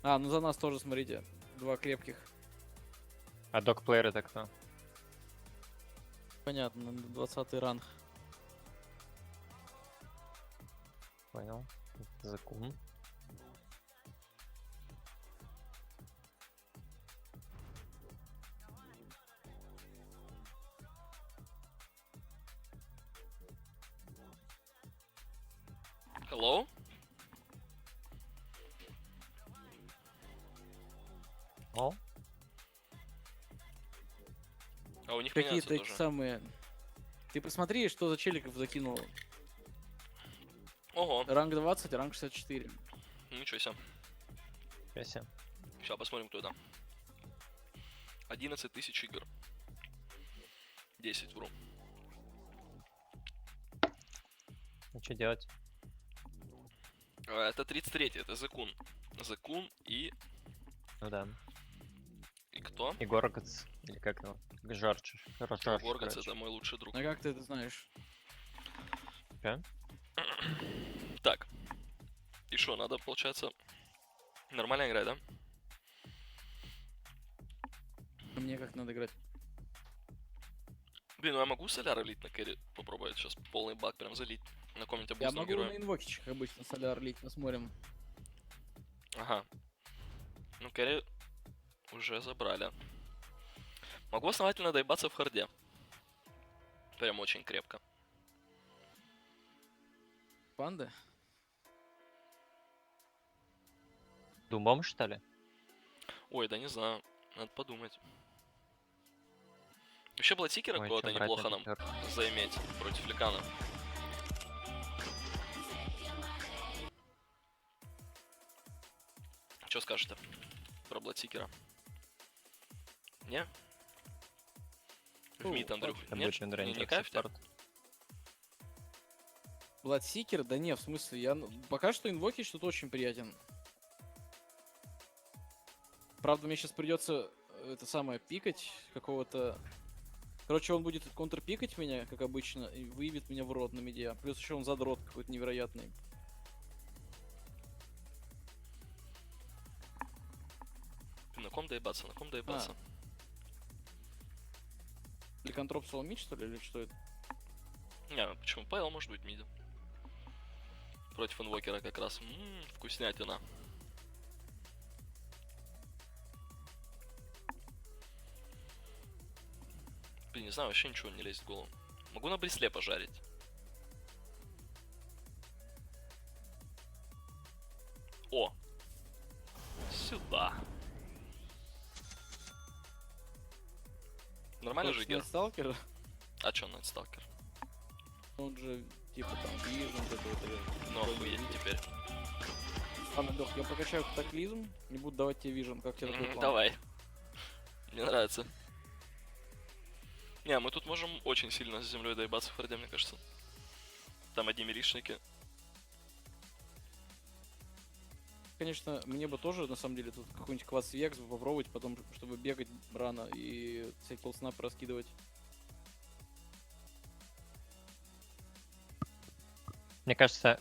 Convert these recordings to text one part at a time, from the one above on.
А, ну за нас тоже, смотрите. Два крепких. А док-плеер это кто? Понятно, 20-й ранг. Понял. Закун. Hello? О, А у них меняются Какие-то эти тоже. самые... Ты посмотри, что за челиков закинул. Ого, Ранг 20, ранг 64. ничего себе. Песя. Сейчас посмотрим, кто это. 11 тысяч игр. 10, вру. Ну что делать? Это 33-й, это Закун. Закун и Ну да. кто? И Горгац. Или как его? Жорж. Жорж, Горгац, короче. это мой лучший друг. А как ты это знаешь? Да? Так. И что, надо, получается, нормально играть, да? Мне как надо играть? Блин, ну я могу соляр лить на кэри попробовать сейчас полный баг прям залить на каком-нибудь Я обычном могу на герое. инвокичах обычно соляр лить, посмотрим. Ага. Ну кэри уже забрали. Могу основательно доебаться в харде. Прям очень крепко. Панды? Думом, что ли? Ой, да не знаю. Надо подумать. Вообще Бладсикера Ой, кого-то чё брать неплохо на нам пятёрку? заиметь против Ликана. Что скажете про Бладсикера? Не? В Ну, мид, Андрюх. Это Нет? будет Виндрейнджер Не кайф тебе? саппорт. Бладсикер? Да не, в смысле, я... Пока что инвокич тут очень приятен. Правда, мне сейчас придется это самое пикать какого-то... Короче, он будет контрпикать меня, как обычно, и выявит меня в рот на миде. Плюс еще он задрот какой-то невероятный. На ком доебаться? На ком доебаться? Ликантроп соломит, что ли, или что это? Не, почему? Павел может быть мидом. Против инвокера как раз. Вкуснятина. Блин, не знаю, вообще ничего не лезет в голову. Могу на бресле пожарить. О! Сюда. Нормально же гер? Сталкер? А чё, Найтсталкер? Он же, типа, там, вижен, вот это вот. Ну охуеть теперь. Ладно, Лёх, я прокачаю катаклизм, не буду давать тебе вижен, как тебе такой план? Давай. Мне нравится. Не, мы тут можем очень сильно с землей доебаться в харде, мне кажется. Там одни милишники. Конечно, мне бы тоже, на самом деле, тут какой-нибудь квас векс попробовать, потом, чтобы бегать рано и всякие полснапы раскидывать. Мне кажется,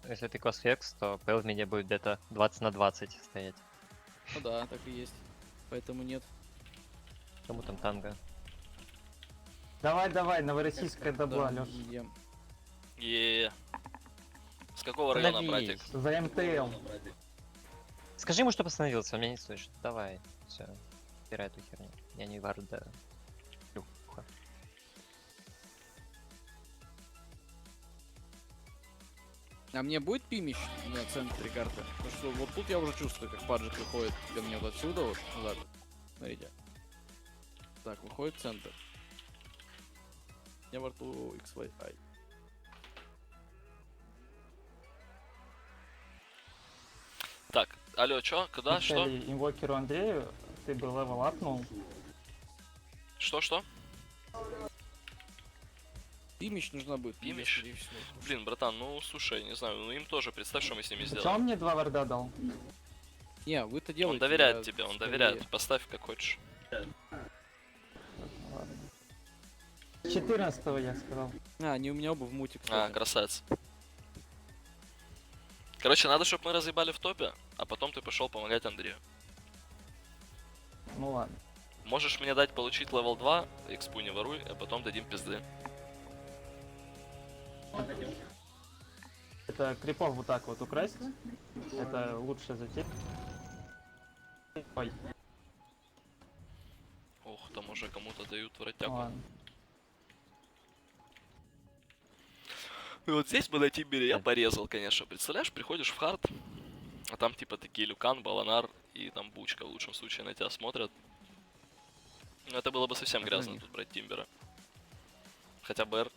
если ты косфекс, то ПЛ в миде будет где-то 20 на 20 стоять. Ну да, так и есть. Поэтому нет. Кому там танго? Давай, давай, новороссийская добла, Да, Лёш. ем. Е. С какого района, Остановись. братик? За МТЛ. Скажи ему, чтобы остановился, он меня не слышит. Давай, все. Убирай эту херню. Я не вард, да. Люха. А мне будет пимищ на центре карты? Потому что вот тут я уже чувствую, как паджик выходит ко мне вот отсюда, вот так вот. Смотрите. Так, выходит в центр. У меня во рту XY. Ай. Так, алло, чё? Куда? Что? Вначале инвокеру Андрею ты бы левел апнул. Что? Пимищ нужна будет. Пимищ? скорее всего. Блин, братан, ну слушай, не знаю, ну им тоже, представь, что мы с ними Че он сделаем. мне 2 варда дал? Не, вы-то делаете. Он доверяет я тебе, он скорее- доверяет. Поставь как хочешь. 14 я сказал. А, они у меня оба в муте, А, кстати. красавец. Короче, надо, чтобы мы разъебали в топе, а потом ты пошел помогать Андрею. Ну ладно. Можешь мне дать получить левел 2, экспу не воруй, а потом дадим пизды. Это крипов вот так вот украсть. Это лучше затея. Ой, Ох, там уже кому-то дают ну вратяку. ладно. И вот здесь бы на Тимбере я порезал, конечно. Представляешь, приходишь в хард, а там типа такие Люкан, Баланар и там Бучка в лучшем случае на тебя смотрят. Ну это было бы совсем Это грязно них. тут брать Тимбера. Хотя БР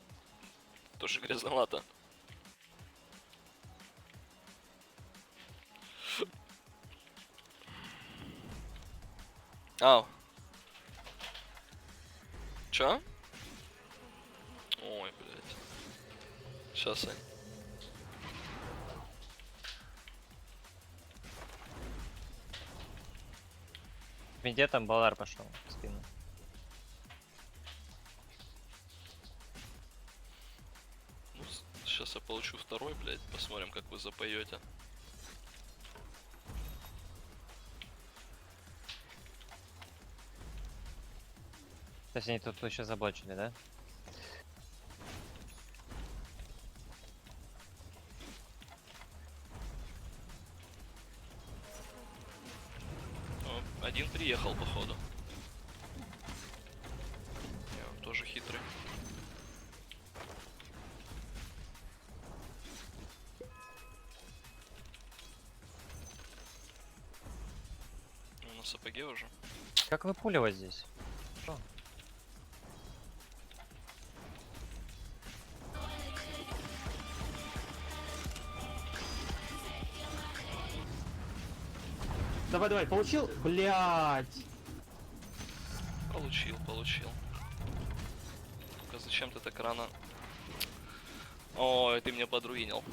тоже грязновато. Ау. Чё? Ой, блядь. Сейчас, Ань. Где там Балар пошел в спину? Ну, сейчас я получу второй, блядь. Посмотрим, как вы запоете. То есть они тут еще заблочили, да? О, один приехал, походу. Не, он тоже хитрый. Он на сапоге уже. Как выпуливать здесь? Давай, давай, получил? Блять. Получил, получил. Только зачем ты так рано? Ой, ты меня подруинил.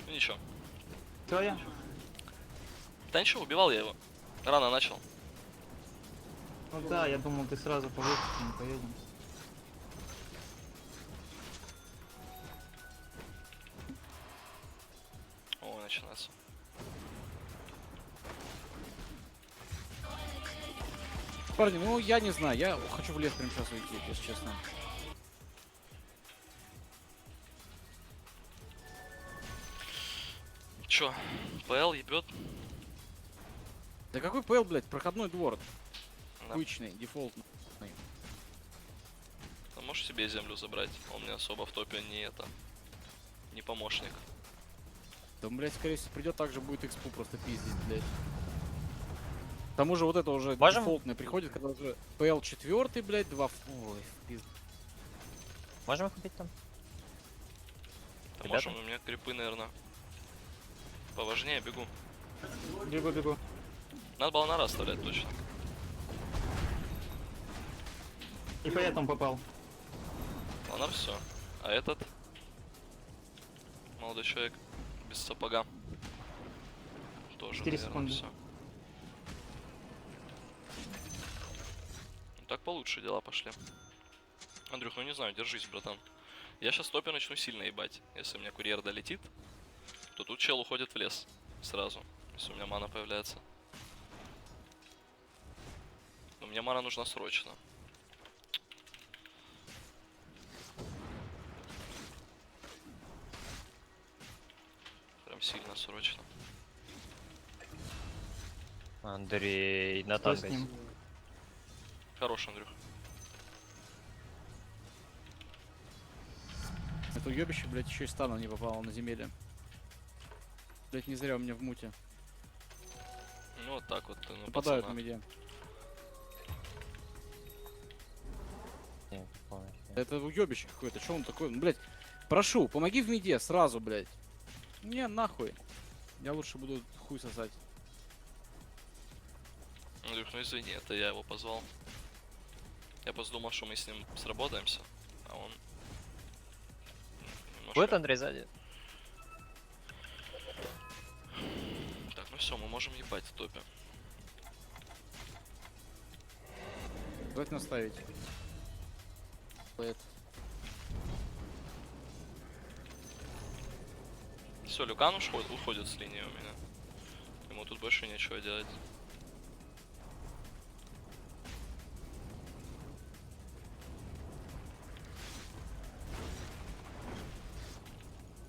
Ну ничего. Что я? Да ничего, убивал я его. Рано начал. Ну да, я думал, ты сразу по выпуску не поедем. Ой, начинается. Парни, ну я не знаю, я хочу в лес прямо сейчас уйти, если честно. Чё, ПЛ ебет? Да какой ПЛ, блядь, проходной двор. Да. Обычный, дефолтный. Ты можешь себе землю забрать? Он мне особо в топе не это. Не помощник. Да, блядь, скорее всего, придет так же будет экспу просто пиздить, блядь. К тому же вот это уже Можем? дефолтное приходит, когда уже ПЛ 4, блядь, 2... Ой, пизд... Можем их убить там? Да Ребята? можем, у меня крипы, наверное. Поважнее бегу. Бегу, бегу. Надо Балнара оставлять точно. И поэтому попал. Балнар все. А этот? Молодой человек без сапога. Тоже, 4 наверное, секунды. все. Так получше дела пошли. Андрюх, ну не знаю, держись, братан. Я сейчас топе начну сильно ебать. Если у меня курьер долетит, то тут чел уходит в лес сразу, если у меня мана появляется. Но мне мана нужна срочно. Прям сильно срочно. Андрей, на Что с танго. ним? Хорош, Андрюх. Это уебище, блядь, еще и стану не попало на земеле. Блядь, не зря у меня в муте. Ну вот так вот, ну, Нападают на пацана. меня. Не, понял. Это уебище какое-то, что он такой? Ну, блядь, прошу, помоги в миде сразу, блядь. Не, нахуй. Я лучше буду хуй сосать. Андрюх, ну извини, это я его позвал. Я просто думал, что мы с ним сработаемся, а он... немножко- Будет Андрей сзади? Так, ну все, мы можем ебать в топе. Давайте наставить. Все, все, Люкан уходит с линии у меня. Ему тут больше нечего делать.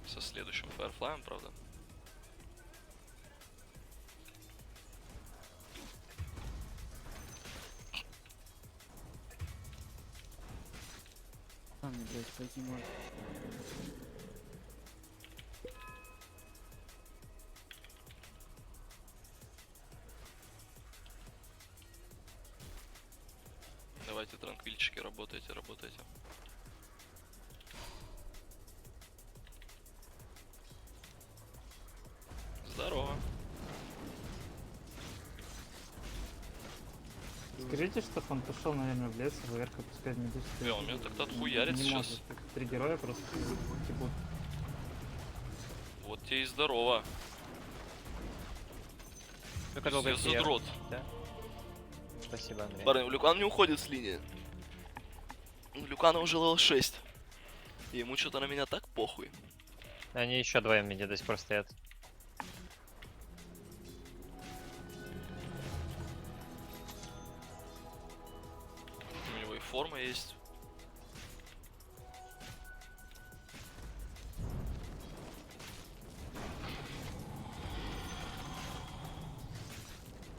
Со следующим Firefly'ем, правда. А мне, блядь, поднимать. Давайте, транквильчики, работайте, работайте. Здорово. Скажите, чтоб он пошел, наверное, в лес, ВРК пускай не будет. Бля, он меня так-то отхуярит Не сейчас. может, так 3 героя просто типа. Вот тебе и здорово. Только долго Я задрот. Да? Спасибо, Андрей. Парни, Люкан не уходит с линии. У Люкана уже левел 6. И ему что-то на меня так похуй. Они еще двое мне до сих пор стоят. У него и форма есть.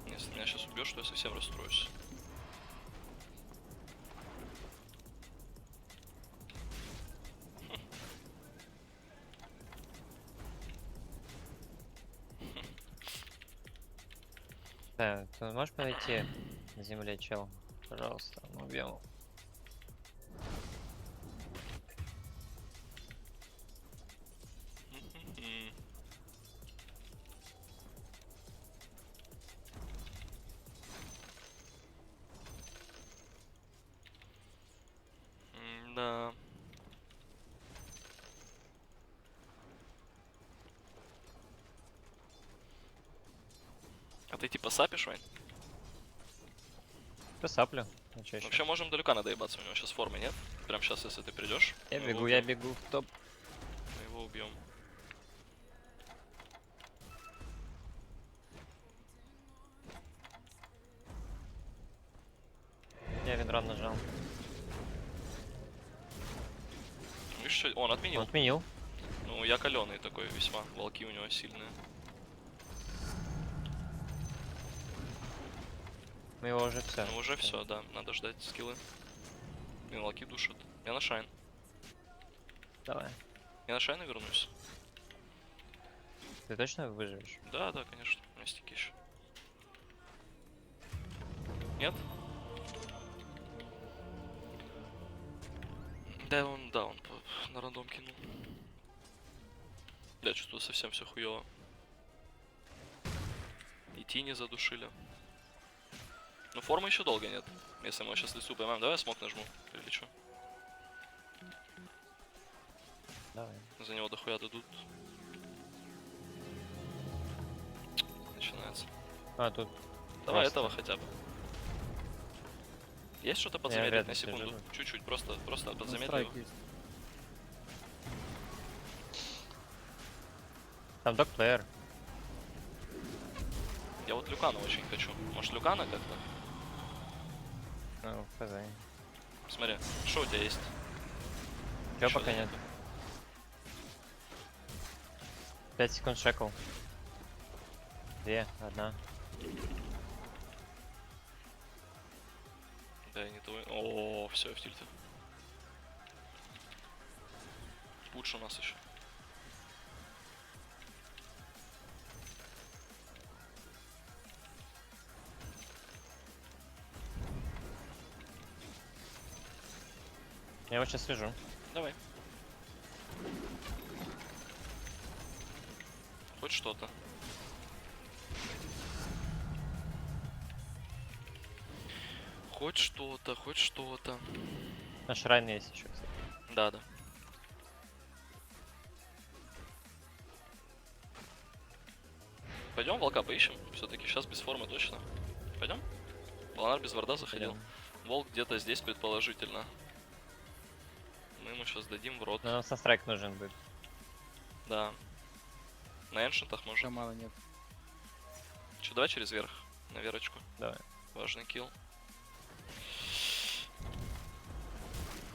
Если меня сейчас убьешь, то я совсем расстроюсь. Да, ты можешь подойти на земле, чел? Пожалуйста, мы убьем его. М. Да. А ты типа сапишь, Вань? Посаплю. Ну, чё ещё? Вообще можем до Люкана доебаться, у него сейчас формы нет. Прям сейчас, если ты придешь, Я бегу в топ. мы его убьем. Я винран нажал. Видишь, что... Он отменил. Он отменил. Ну, я каленый такой весьма. Волки у него сильные. Мы его уже все. Ну, уже все, да. Надо ждать скиллы. И волки душат. Я на Шайн. Давай. Я на Шайна вернусь. Ты точно выживешь? Да, да, конечно. У меня стики еще. Нет? Да, он на рандом кинул. Я чувствую, совсем все хуево. И тени задушили. Но формы еще долго нет. Если мы сейчас лицу поймаем, давай я смог нажму. Или что? Давай. За него дохуя дадут. Начинается. А, тут. Давай Просто. этого хотя бы. Есть что-то Я подзамедлить вряд на ли секунду? живу. Чуть-чуть, просто Ну, подзамедлил. страйк есть. Там док-плеер. Я вот Люкана очень хочу. Может Люкана как-то? Ну, хз. Смотри, что у тебя есть? Чё Чё пока за нет? это? 5 секунд шекл. 2, 1. Да, не твой. О, все, я в тильте. Лучше у нас еще. Я его сейчас свяжу. Давай. Хоть что-то. Хоть что-то, хоть что-то. Наш Райн есть еще, кстати. Да, да. Пойдем волка поищем. Все-таки сейчас без формы точно. Пойдем? Планар без варда заходил. Пойдем. Волк где-то здесь предположительно. Мы ему сейчас дадим в рот. Но нам со страйк нужен будет. Да. На эншентах можно. Шамана нет. Че, давай через верх. На верочку. Давай. Важный килл.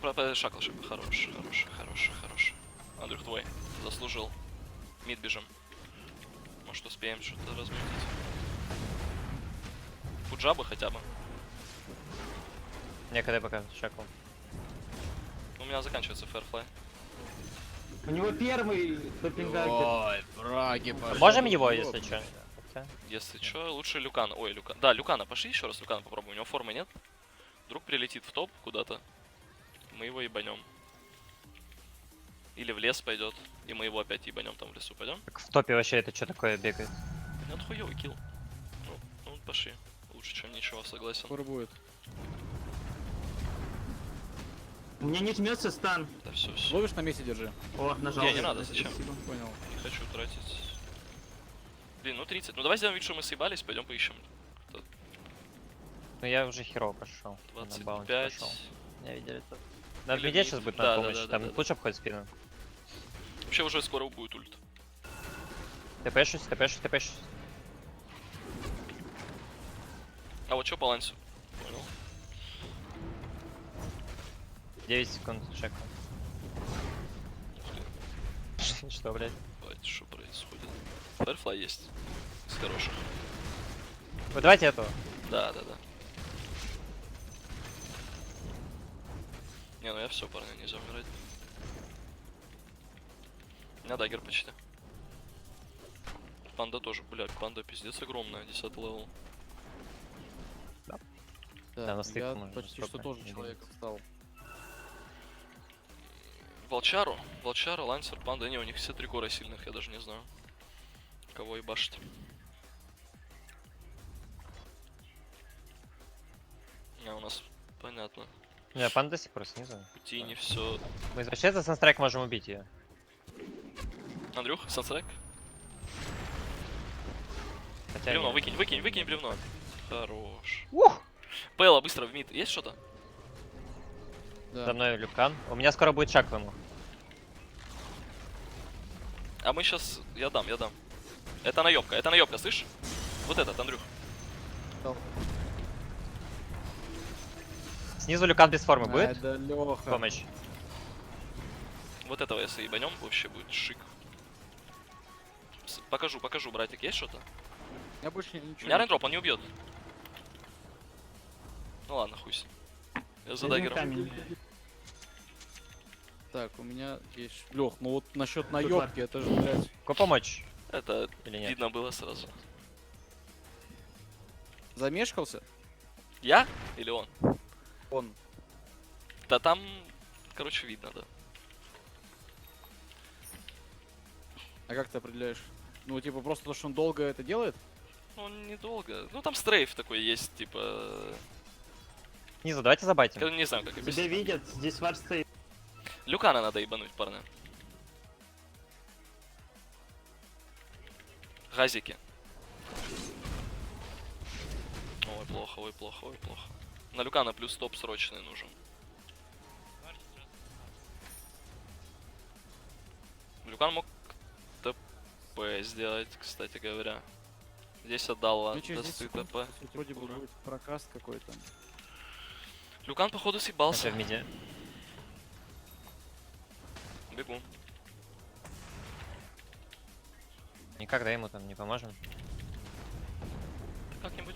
Шакал, шакал. Хороший, хороший, хороший, хороший. Андрюх, твой. Заслужил. Мид бежим. Может успеем что-то размутить. Фуджабы хотя бы. Некогда пока шакал. У меня заканчивается фэрфлай. У него первый допингагер. Ой, браги, пошли. Можем его, если что? Если что, лучше Люкан. Ой, Люкан. Да, Люкана, пошли еще раз Люкана попробуем. У него формы нет. Вдруг прилетит в топ куда-то. Мы его ебанем. Или в лес пойдет. И мы его опять ебанем там в лесу. Пойдем? Так в топе вообще это что такое бегает? Ну, это хуёвый килл. Ну, пошли. Лучше, чем ничего, согласен. Скоро будет. У меня не жмется стан. Да все, все. Ловишь, на месте держи. О, нажал. Не надо, зачем? Спасибо. Понял. Не хочу тратить. Блин, ну 30. Ну давай сделаем вид, что мы съебались, пойдем поищем. Ну я уже херово пошел. На баунти 25. пошел. Я видели тут. На Или медиа мид. сейчас будет Да, на да, помощь. да, Там да, да. лучше обходит спину. Вообще уже скоро будет ульт. ТПшусь, ТПшусь, ТПшусь. А вот что по лансу? Понял. 9 секунд, шаг. Что, блядь? Ебать, что происходит? Фэрфлай есть. Из хороших. Вот давайте этого. Да, да, да. Не, ну я все, парни, нельзя умирать. У меня даггер почти. Панда тоже, блядь, панда пиздец огромная, 10 левел. Да, на стык я можно почти что столько тоже не человек двигаться. стал. Волчара, Лансер, Панда, не, у них все три кора сильных, я даже не знаю. Кого ебашить. А, у нас, понятно. Не, пан до сих пор снизу. Пути не все. Мы вообще за санстрайк можем убить ее. Андрюх, санстрайк? Хотя Бревно, нет. выкинь бревно. Хорош. Ух! Пейла, быстро в мид. Есть что-то? Да. За мной Люкан. У меня скоро будет шаг ему. А мы сейчас... Я дам. Это наебка, слышь? Вот этот, Андрюх. Снизу Люкан без формы Ай, будет? да, Лёха. Помощь. Вот этого если ебанем, вообще будет шик. Покажу, братик, есть что-то? Я больше У ничего. меня рейндроп, он не убьет. Ну ладно, хуй с ним. Я за Возьми даггером. камень. Так, у меня есть. Лёх, ну вот насчет Тут наебки, это же, блядь. Ко помочь? Это Или нет? видно было сразу. Замешкался? Я? Или он? Он. Да там, короче, видно, да. А как ты определяешь? Ну, типа, просто то, что он долго это делает? Ну, он недолго. Ну, там стрейф такой есть, типа... Снизу, давайте забайтим. Я не знаю, как Тебя объяснить. видят, здесь вард стоит. Люкана надо ебануть, парни. Газики. Ой, плохо, ой, плохо, ой, плохо. На Люкана плюс топ срочный нужен. Люкан мог ТП сделать, кстати говоря. Здесь отдал Ну, через 10 ДСТ секунд, ТП. то есть, вроде бы Ура. будет прокаст какой-то. Люкан, походу, Это съебался. в миде. Бегу. Никогда ему там не поможем. Как-нибудь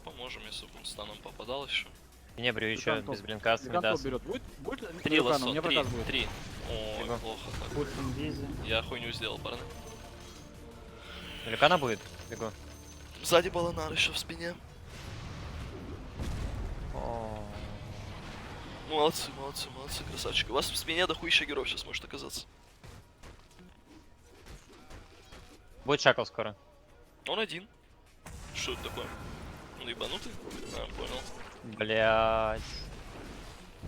поможем, если бы он станом попадал еще. И не брю еще Люкан без топ. блинка с Люкан топ Мидас. берет. Будет? Три Люкан, лассо, у меня прокаст будет. три. Ой, Бегу. плохо так. Пуш инвизи. Я хуйню сделал, парни. Люкана будет? Бегу. Сзади баланар еще в спине. О, Молодцы, красавчики. У вас в спине дохуища герой сейчас может оказаться. будет шакал скоро. Он один. Что это такое? Он ебанутый? А, понял. Блять.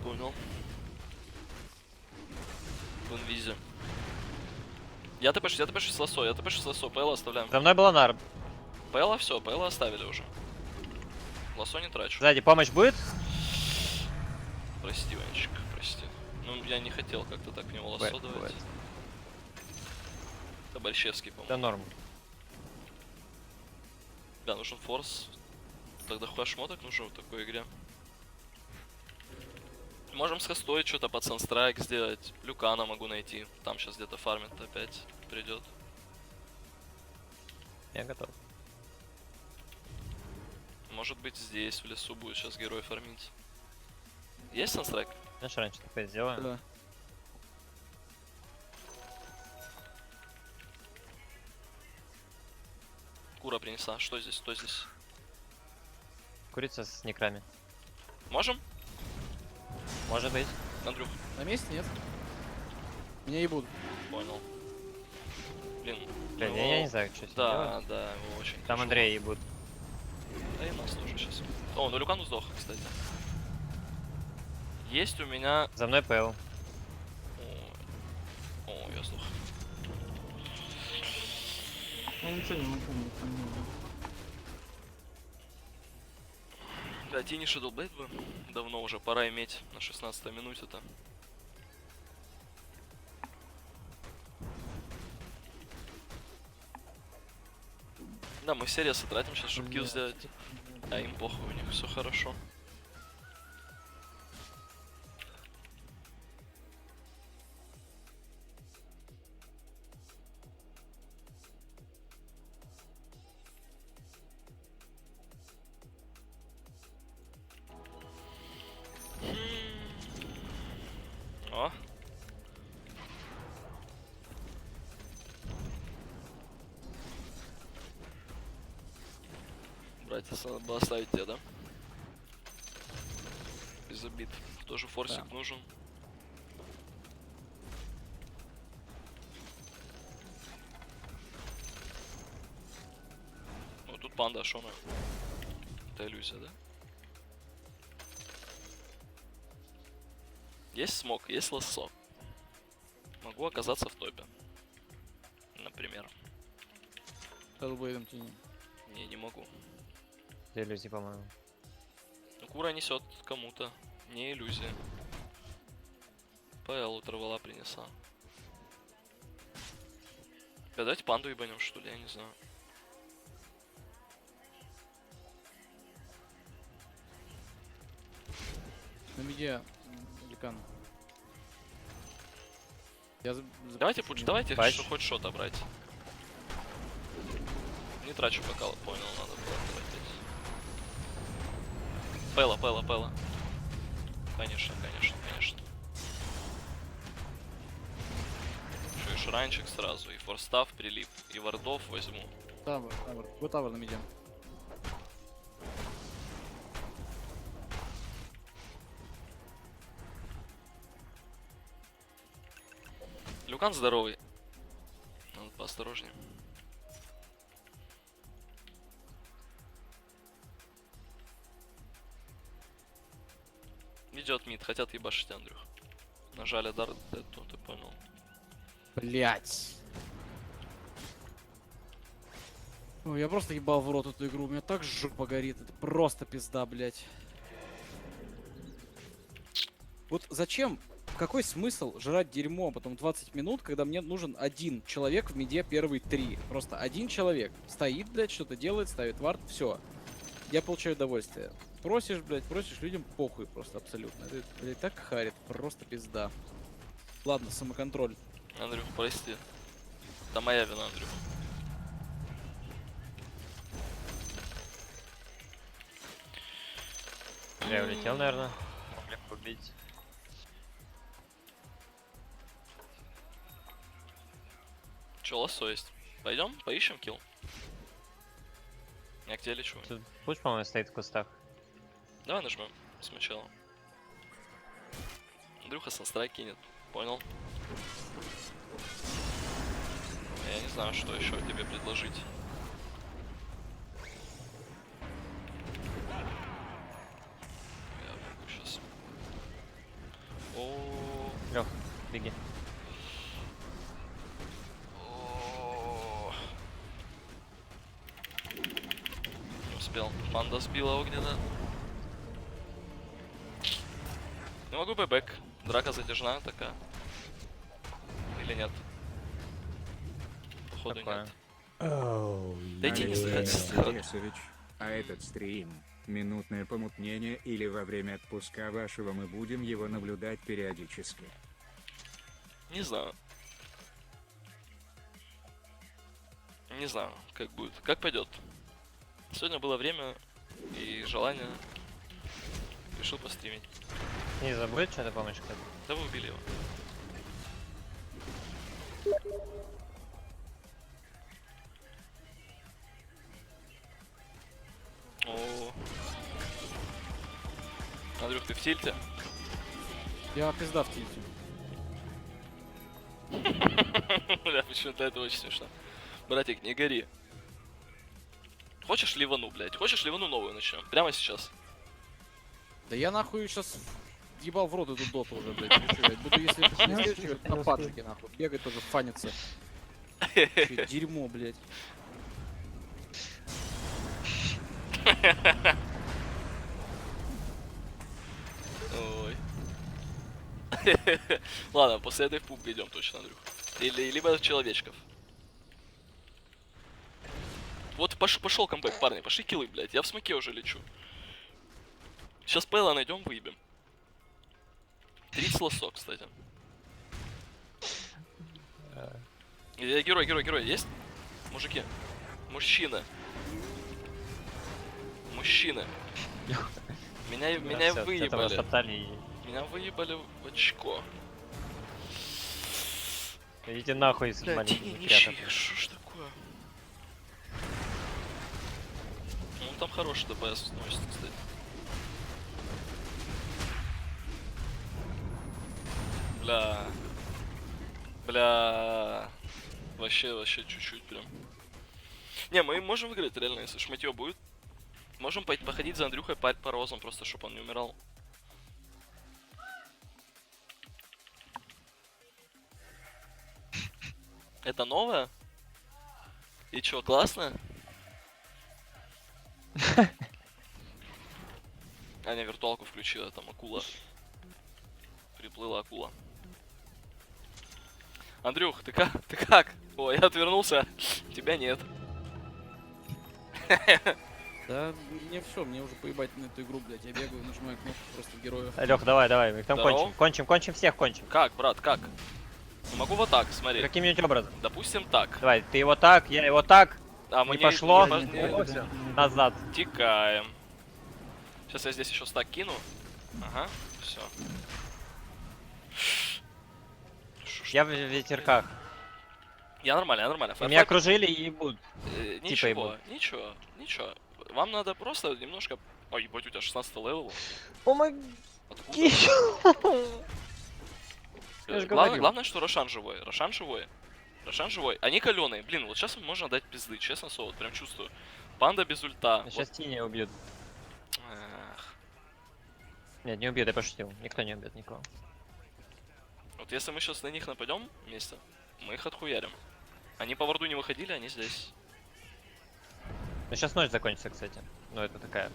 Понял. В инвизе. Я тпшусь с лосо, ПЛ оставляем. За мной был Нар. ПЛ все, ПЛ оставили уже. Лосо не трачу. Сзади помощь будет? Прости, Ванечка, прости. Ну, я не хотел как-то так в него лосо Бывает, давать. бывает. Это Борщевский, по-моему. Да норм. Да, нужен форс. Тогда хуя шмоток нужен в такой игре. Можем с хостой что-то под санстрайк сделать. Люкана могу найти. Там сейчас где-то фармит опять придет. Я готов. Может быть здесь в лесу будет сейчас герой фармить. Есть санстрайк? Знаешь, раньше такое сделаем. Да. Кура принесла. Что здесь? Что здесь? Курица с некрами. Можем? Может быть. Андрюх, На месте нет. Меня ебут. понял. Блин. Блин, ну, я не знаю, что с ним делать. Да, да, его очень Там тяжело. Андрей ебут. Да и нас тоже сейчас. О, ну Люкану сдох, кстати. Есть у меня... За мной ПЛ. О, я сдох. Я ничего не могу, не могу. Да, Тини Shadow Blade бы давно уже пора иметь на 16 минуте-то. Да, мы все ресы тратим сейчас, чтобы килл Блядь. сделать. А им похуй, у них все хорошо. О. Братья, надо было оставить тебя, да? Без обид. Тоже форсик Да. нужен. Ну тут панда, шона. Это иллюзия, да? Есть смог, есть лассо. Могу оказаться в топе. Например. Хеллблейдом тяни. Не могу. Две иллюзии, по-моему. Ну, Кура несет кому-то. Не иллюзия. ПЛ оторвала, принесла. Да, давайте панду ебанем, что ли, я не знаю. На миде Ликан. Я Давайте пуч, давайте Патч. хоть что-то брать. Не трачу пока, понял, надо было тратить. Пэла. Конечно. Еще и шранчик сразу, и форстав прилип, и вардов возьму. Тавр. Вот тавр на миде. Люкан здоровый. Надо поосторожнее. Идет мид, хотят ебашить, Андрюх. Нажали дар, это ты понял. Блять. Ой, я просто ебал в рот эту игру. У меня так жопа горит. Это просто пизда, блять. Вот зачем? Какой смысл жрать дерьмо потом 20 минут, когда мне нужен один человек в миде первые 3? Просто один человек стоит, блядь, что-то делает, ставит вард, все. Я получаю удовольствие. Просишь, блядь, людям похуй просто абсолютно. Это, блядь, так харит, просто пизда. Ладно, самоконтроль. Андрюх, прости. Это моя вина, Андрюх. Я улетел, наверное. Мог легко убить. Че, лассо есть? Пойдем, поищем килл. Я к тебе лечу. Тут пусть, по-моему, стоит в кустах. Давай нажмем сначала. Андрюха санстрайк кинет. Понял. Я не знаю, что еще тебе предложить. Я могу сейчас. О, Лех, беги. не успел. Панда сбила огненно. Не могу бэбэк. Драка затяжная такая. Или нет? Походу Такое. нет. Да иди не Алексей заходи. Борисович, а этот стрим — минутное помутнение или во время отпуска вашего мы будем его наблюдать периодически? Не знаю. Не знаю, как будет. Как пойдет. Сегодня было время и желание. Решил постримить. Не забудь что-то помочь как. Да вы убили его. О. Андрюх, ты в тильте? Я пизда в тильте. Бля, почему-то это очень смешно. Братик, не гори. Хочешь ливану, блядь? Хочешь ливану новую начнем? Прямо сейчас. Да я нахуй сейчас ебал в рот эту доту уже, блядь. Ты чё, я буду, если это не следующий, на паджике, нахуй. Бегать тоже фаниться. Чё, дерьмо, блядь. Ой. Ладно, после этой в пуп идем точно, Андрюх. Или либо человечков. Вот пошел камбэк, парни, пошли киллы, блядь. Я в смоке уже лечу. Сейчас Пэла найдем, выебем. 30 лосо, кстати. Герой, есть? Мужики. Мужчина. Мужчина. Меня Всё, выебали. этого шатали. Меня выебали в очко. Идите нахуй из Бля, маленьких тени неприятных. нищие, что ж такое? Ну там хороший ДПС носит, кстати. Бля. Вообще чуть-чуть прям. Не, мы можем выиграть реально, если шматьё будет. Можем походить за Андрюхой по розам, просто чтобы он не умирал. Это новое? И чё, классно? Аня виртуалку включила, там акула. Приплыла акула. Андрюх, ты как? Ты как? О, я отвернулся. Тебя нет. Да, мне все, мне уже поебать на эту игру, блядь. Я бегаю, нажимаю кнопку просто героев. Лёх, давай, мы их там Здорово. кончим, всех кончим. Как, брат, как? Ну, могу вот так, смотри. Каким-нибудь образом. Допустим так. Давай, ты его так, я его так, А мы Не пошло. не назад. тикаем. Сейчас я здесь еще стак кину. Ага, все. Я в ветерках. Я нормально, я нормально. И меня окружили и будут. Ничего, ебут. ничего. Вам надо просто немножко... Ой, ебать, у тебя 16 левел. Помоги. Откуда? Я ж говорил. Главное, что Рошан живой. Рошан живой. Они каленые. Блин, вот сейчас можно дать пизды. Честно слово, прям чувствую. Панда без ульта. Сейчас Тини убьют. Эх. Нет, не убьют, я пошутил. Никто не убьет никого. Вот если мы сейчас на них нападем вместе, мы их отхуярим. Они по варду не выходили, они здесь. Ну сейчас ночь закончится, кстати. Ну это такая.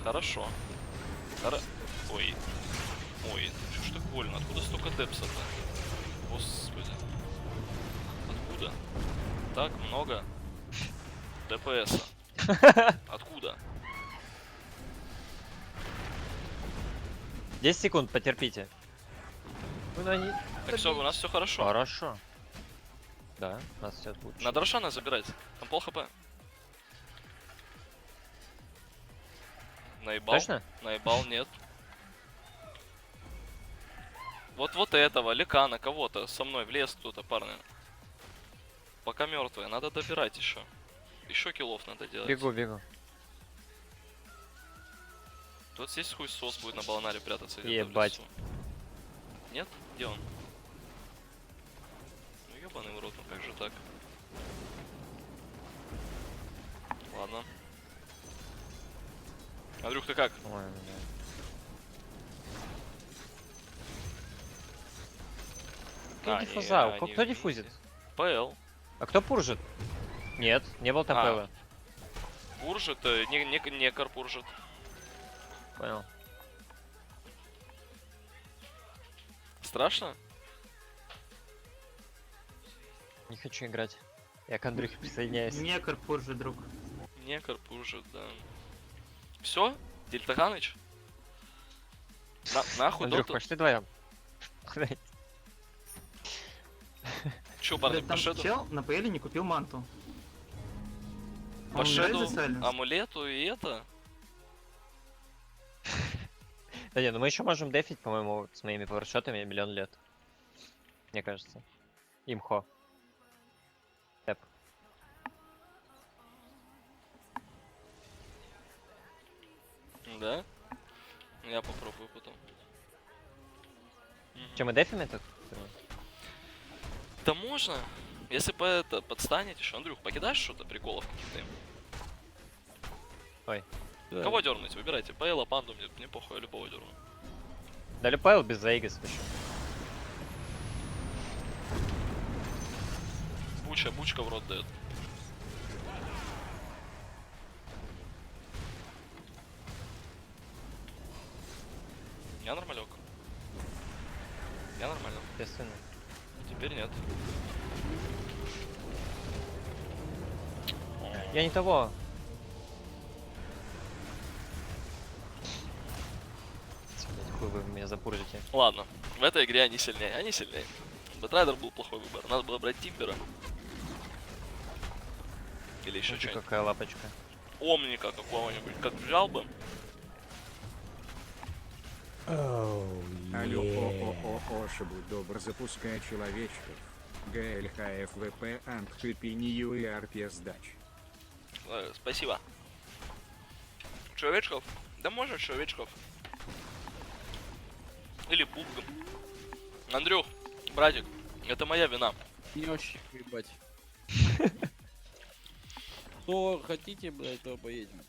Хорошо. Ой. Ой, что ж так больно? Откуда столько депса-то? Господи. Откуда? Так много ДПС. Откуда? 10 секунд, потерпите. Ну, они... Так все, у нас все хорошо. Хорошо. Да, у нас все лучше. Надо Рошана забирать. Там пол хп. Наебал? Точно? Наебал, нет. Вот этого, Ликана, кого-то со мной влез кто-то, парни. Пока мертвые, надо добирать еще. Еще киллов надо делать. Бегу. Вот здесь хуйсос будет на баланаре прятаться где-то в Ебать. лесу. Нет? Где он? Ну ебаный в рот, ну как же так? Ладно. Андрюх, ты как? Ой, бля. Какая А, диффуза? не, Кто не диффузит? ПЛ. А кто пуржит? Нет, не был там А. ПВ. Пуржит, некор пуржит. Понял. Страшно? Не хочу играть. Я к Андрюхе присоединяюсь. Не Карпур же, друг. Не Карпужик, да. Все? Дельтаганыч? Нахуй Андрюх, доту? пошли вдвоем. Чё, парни, Блядь, по там шеду? чел на ПЛ не купил манту. По Он играет шеду, за Сайленс? амулету и это? Да не, ну мы еще можем дефить, по-моему, с моими поворшотами миллион лет. Мне кажется. Имхо. Тэп. Да? Я попробую потом. Мгм. Че, мы дефим это? Да можно. Если по это подстанет еще, Андрюх, покидаешь что-то приколов каких-то им? Да. Кого дернуть? Выбирайте. Пейла, панду, мне похуй, я любого дерну. Да Люпайл без Заигас вообще. Бучка в рот дает. Я нормалек. Я нормально. Естественно. Теперь нет. Я не того. Блядь, хуй вы меня запуржите. Ладно, в этой игре они сильнее. Они сильнее. Бэтрайдер был плохой выбор. Надо было брать Тимбера. Или еще Ну ты что-нибудь. какая лапочка. Омника какого-нибудь. Как взял бы. Алло, о-о-о-о, будь добр, запускай человечков. ГЛХФВП, Антхпинию и Арпия сдач. Спасибо. Человечков? Да можно человечков. Или пупком. Андрюх, братик, это моя вина. Нёщик, ебать. Что хотите, блядь, то поедем.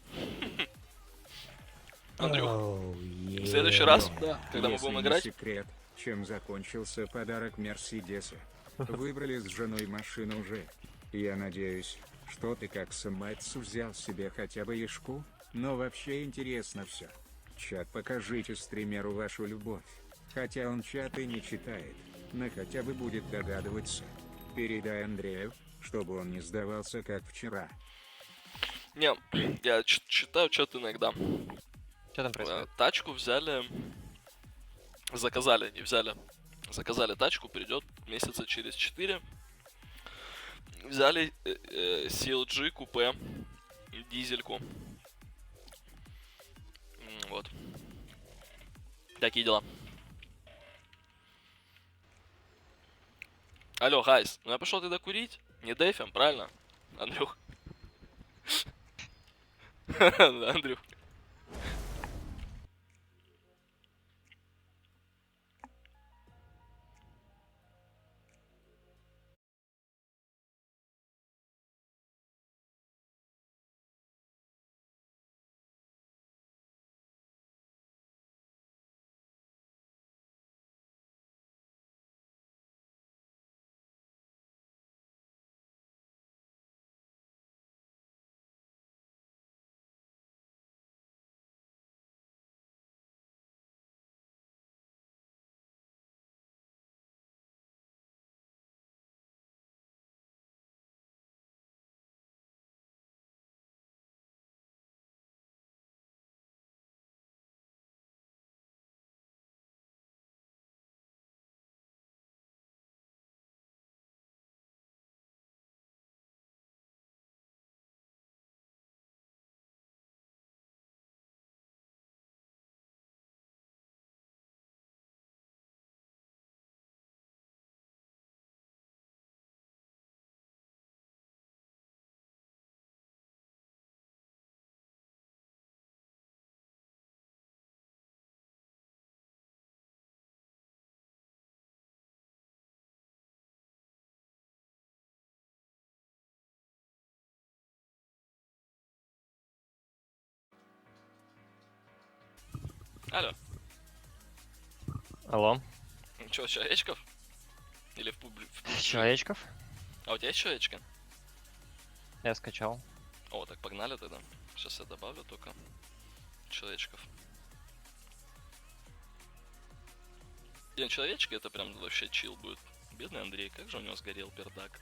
Андрюх, в следующий раз, Да. когда мы Если будем не играть, секрет, чем закончился подарок Мерседеса. Выбрали с женой машину уже. Я надеюсь, что ты как самец взял себе хотя бы ешку, но вообще интересно все. Чат, покажите стримеру вашу любовь. Хотя он чат и не читает, но хотя бы будет догадываться. Передай Андрею, чтобы он не сдавался как вчера. не, я читаю чат иногда. Что там происходит? Тачку взяли, заказали, не взяли. Заказали тачку, придет месяца через 4. Взяли CLG купе, дизельку. Вот. Такие дела. Алло, гайс, ну я пошел тогда курить. Не дефим, правильно? Андрюх. Да, Андрюх. Алло. Алло. Че, человечков? Или в публику? Человечков? А у тебя есть человечки? Я скачал. О, так погнали тогда. Сейчас я добавлю только человечков. Человечки это прям вообще чил будет. Бедный Андрей, как же у него сгорел пердак.